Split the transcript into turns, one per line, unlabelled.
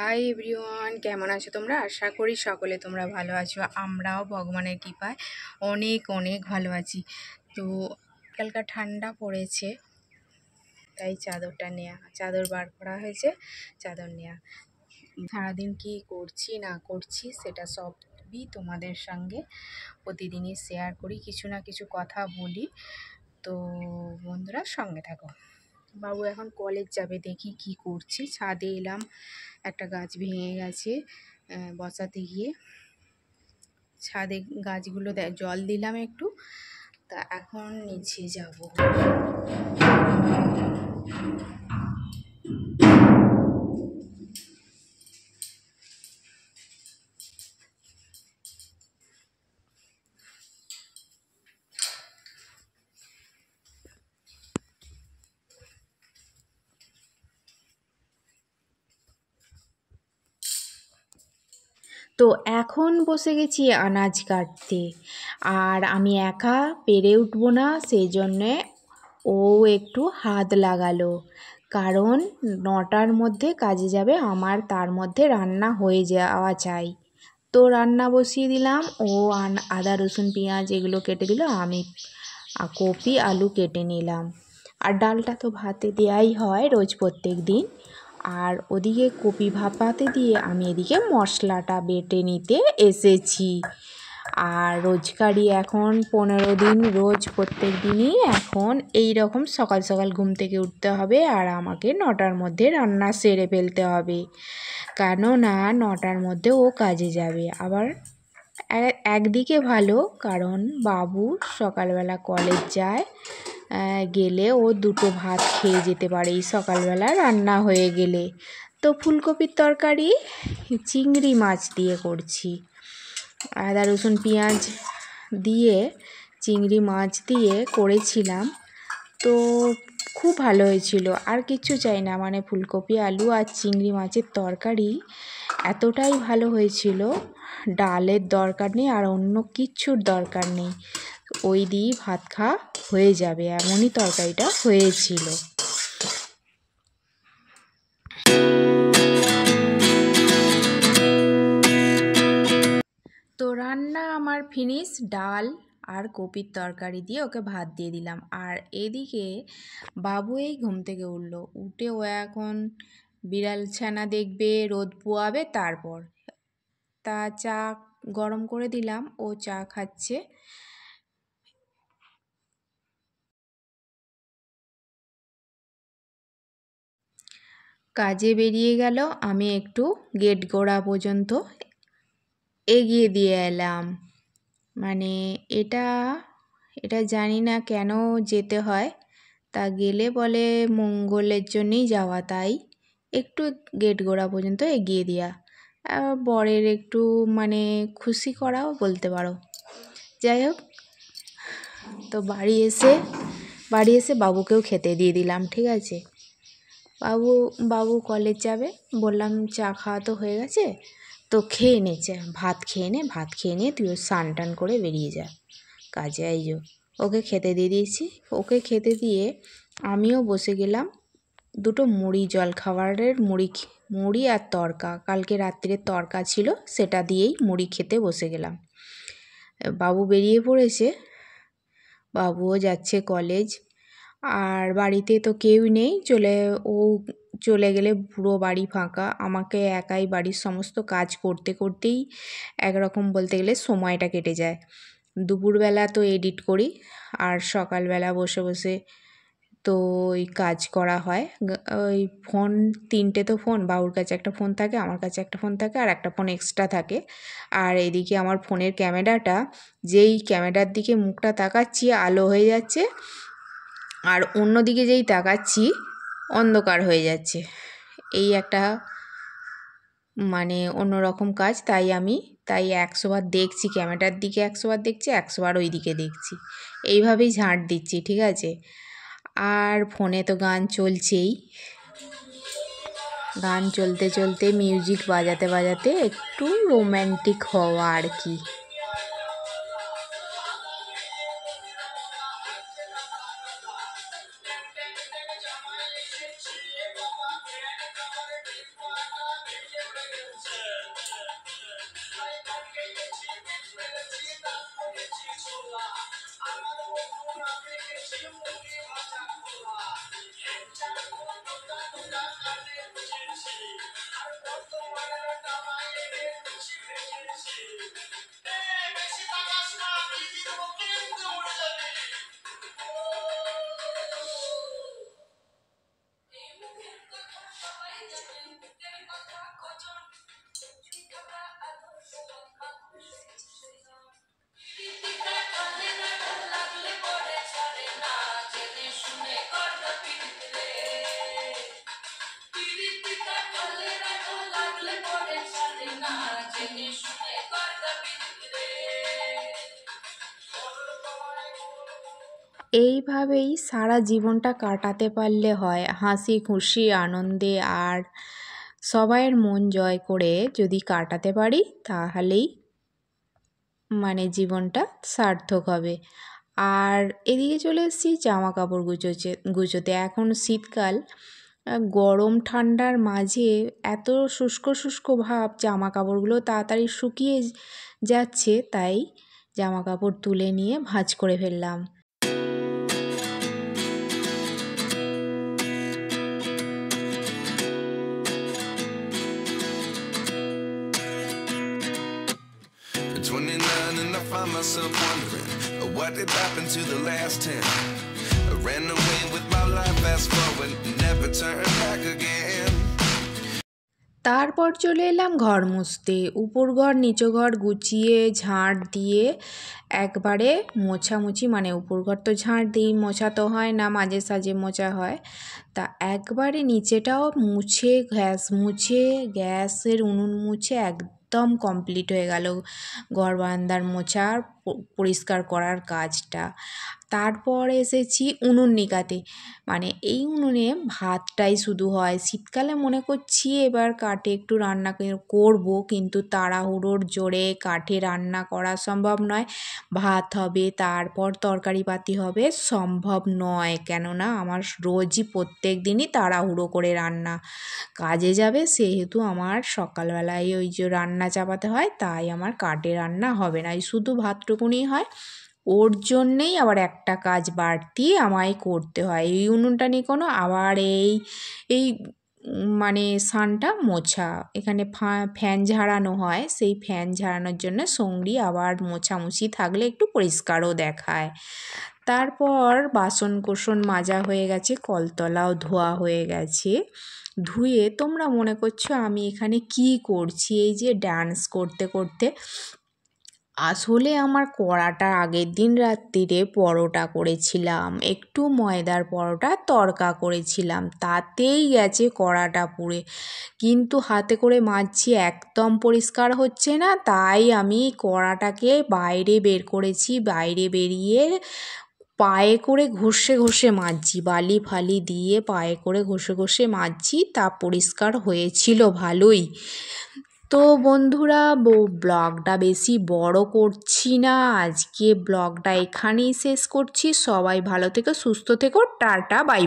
Hi everyone, কেমন আছো তোমরা? আশা করি সকলে তোমরা ভালো আছো। আমরাও ভগবানের কৃপায় অনেক অনেক ভালো আছি। তো কালকা ঠান্ডা পড়েছে, তাই চাদরটা নেওয়া, চাদর বার করা হয়েছে, চাদর নেওয়া। সারাদিন কি করছি না করছি সেটা সবই তোমাদের সঙ্গে প্রতিদিনই শেয়ার করি, কিছু না কিছু কথা বলি। তো বন্ধুরা সঙ্গে থাকো। বাবু এখন কলেজ যাবে, দেখি কি করছি। ছাদে এলাম, একটা গাছ ভেঙে গেছে, বসাতে গিয়ে ছাদে গাছগুলো জল দিলাম একটু। তা এখন নিচে যাব। তো এখন বসে গেছি আনাজ কাটতে, আর আমি একা পেরে উঠবো না, সেই জন্যে ও একটু হাত লাগালো। কারণ 9টার মধ্যে কাজে যাবে, আমার তার মধ্যে রান্না হয়ে যাওয়া চাই। তো রান্না বসিয়ে দিলাম, ও আদা রসুন পেঁয়াজ এগুলো কেটে দিল, আমি কপি আলু কেটে নিলাম। আর ডালটা তো ভাতে দেওয়াই হয় রোজ প্রত্যেক দিন। আর ওদিকে কপি ভাপাতে দিয়ে আমি এদিকে মশলাটা বেটে নিতে এসেছি। আর রোজকারই এখন 15 দিন, রোজ প্রত্যেক দিনই এখন এই রকম সকাল সকাল ঘুম থেকে উঠতে হবে, আর আমাকে 9টার মধ্যে রান্না সেরে ফেলতে হবে। কেননা 9টার মধ্যে ও কাজে যাবে। আবার একদিকে ভালো, কারণ বাবু সকালবেলা কলেজ যায়, গেলে ও দুটো ভাত খেয়ে যেতে পারে এই সকালবেলা রান্না হয়ে গেলে। তো ফুলকপির তরকারি চিংড়ি মাছ দিয়ে করছি, আদা রসুন পেঁয়াজ দিয়ে চিংড়ি মাছ দিয়ে করেছিলাম। তো খুব ভালো হয়েছিল, আর কিচ্ছু চাই না, মানে ফুলকপি আলু আর চিংড়ি মাছের তরকারি এতটাই ভালো হয়েছিল, ডালের দরকার নেই আর অন্য কিচ্ছুর দরকার নেই, ওই দিয়েই ভাত খাওয়া হয়ে যাবে, এমনই তরকারিটা হয়েছিল। তো রান্না আমার ফিনিশ, ডাল আর কপির তরকারি দিয়ে ওকে ভাত দিয়ে দিলাম। আর এদিকে বাবু এই ঘুম থেকে উঠলো, উঠে ও এখন বিড়াল ছানা দেখবে, রোদ পোয়াবে, তারপর তা চা গরম করে দিলাম, ও চা খাচ্ছে। কাজে বেরিয়ে গেল, আমি একটু গেট গোড়া পর্যন্ত এগিয়ে দিয়ে এলাম। মানে এটা এটা জানি না কেন যেতে হয়, তা গেলে বলে মঙ্গলের জন্যই যাওয়া, তাই একটু গেট গোড়া পর্যন্ত এগিয়ে দেওয়া, বরের একটু মানে খুশি করাও বলতে পারো। যাই হোক, তো বাড়ি এসে বাবুকেও খেতে দিয়ে দিলাম, ঠিক আছে। বাবু কলেজ যাবে, বললাম চা খাওয়া তো হয়ে গেছে, তো খেয়ে নে, ভাত খেয়ে নে তুইও স্নান টান করে বেরিয়ে যা কাজে। এই যে ওকে খেতে দিয়ে দিয়েছি, ওকে খেতে দিয়ে আমিও বসে গেলাম দুটো মুড়ি, জলখাবারের মুড়ি আর তড়কা, কালকে রাত্রের তড়কা ছিল, সেটা দিয়েই মুড়ি খেতে বসে গেলাম। বাবু বেরিয়ে পড়েছে, বাবুও যাচ্ছে কলেজ। আর বাড়িতে তো কেউ নেই, ও চলে গেলে পুরো বাড়ি ফাঁকা, আমাকে একাই বাড়ির সমস্ত কাজ করতে করতেই একরকম বলতে গেলে সময়টা কেটে যায়। দুপুরবেলা তো এডিট করি, আর সকালবেলা বসে বসে তো ওই কাজ করা হয়। ওই ফোন, 3টে তো ফোন, বাবুর কাছে একটা ফোন থাকে, আমার কাছে একটা ফোন থাকে, আর একটা ফোন এক্সট্রা থাকে। আর এদিকে আমার ফোনের ক্যামেরাটা, যেই ক্যামেরার দিকে মুখটা তাকাচ্ছি আলো হয়ে যাচ্ছে, আর অন্যদিকে যেই তাকাচ্ছি অন্ধকার হয়ে যাচ্ছে। এই একটা মানে অন্যরকম কাজ, তাই 100 বার দেখছি ক্যামেরার দিকে, 100 বার দেখছি, 100 বার ওই দিকে দেখছি, এইভাবেই ঝাঁট দিচ্ছি, ঠিক আছে। আর ফোনে তো গান চলছেই, গান চলতে চলতে মিউজিক বাজাতে বাজাতে একটু রোম্যান্টিক হওয়া আর কি। এইভাবেই সারা জীবনটা কাটাতে পারলে হয়, হাসি খুশি আনন্দে আর সবাইয়ের মন জয় করে যদি কাটাতে পারি তাহলেই মানে জীবনটা সার্থক হবে। আর এদিকে চলে এসেছি জামা কাপড় গুছোতে। এখন শীতকাল, গরম ঠান্ডার মাঝে এত শুষ্ক শুষ্ক ভাব, জামা কাপড়গুলো তাড়াতাড়ি শুকিয়ে যাচ্ছে, তাই জামা কাপড় তুলে নিয়ে ভাঁজ করে ফেললাম।
And I find myself wondering what did happen to the last 10. I ran away with my life, fast forward, never turn back again.
তারপর চলে এলাম ঘর মুছতে। উপর ঘর নিচু ঘর গুছিয়ে ঝাঁট দিয়ে একবারে মোছামুছি, মানে উপর ঘর তো ঝাঁট দিই, মোছা তো হয় না, মাঝে সাঝে মোছা হয়, তা একবারে নিচেটাও মুছে গ্যাসের উনুন মুছে একদম কমপ্লিট হয়ে গেল ঘর বারান্দার মোছার পরিষ্কার করার কাজটা। তারপর এসেছি উনুন নিকাতে, মানে এই উনুনে ভাতটাই শুধু হয়। শীতকালে মনে করছি এবার কাঠে একটু রান্না করব, কিন্তু তাড়াহুড়োর জোরে কাঠে রান্না করা সম্ভব নয়। ভাত হবে, তারপর তরকারিপাতি হবে, সম্ভব নয়, কেননা আমার রোজই প্রত্যেক দিনই তাড়াহুড়ো করে রান্না কাজে যাবে, সেহেতু আমার সকালবেলায় ওই যে রান্না চাপাতে হয়, তাই আমার কাঠে রান্না হবে না, শুধু ভাতটুকুনি হয়। ওর জন্যেই আবার একটা কাজ বাড়তি আমায় করতে হয়, এই উনুনটা নিয়ে কোনো আবার এই মানে সানটা মোছা, এখানে ফ্যান ঝাড়ানো হয়, সেই ফ্যান ঝাড়ানোর জন্য সঙ্গী আবার মোছামুছি থাকলে একটু পরিষ্কারও দেখায়। তারপর বাসন কোসন মাজা হয়ে গেছে, কলতলাও ধোয়া হয়ে গেছে। ধুয়ে তোমরা মনে করছো আমি এখানে কি করছি, এই যে ডান্স করতে করতে, আসলে আমার কড়াটা আগের দিন রাত্রিরে পরোটা করেছিলাম, একটু ময়দার পরোটা তড়কা করেছিলাম, তাতেই গেছে কড়াটা পুড়ে, কিন্তু হাতে করে মাজছি একদম পরিষ্কার হচ্ছে না, তাই আমি কড়াটাকে বাইরে বের করেছি, বাইরে বেরিয়ে পায়ে করে ঘষে ঘষে মাজছি, বালি ফালি দিয়ে পায়ে করে ঘষে ঘষে মাজছি, তা পরিষ্কার হয়েছিল ভালোই। তো বন্ধুরা, ব্লগটা বেশি বড় করছি না, আজকে ব্লগটা এখানেই শেষ করছি। সবাই ভালো থেকো, সুস্থ থেকো, টাটা, বাই।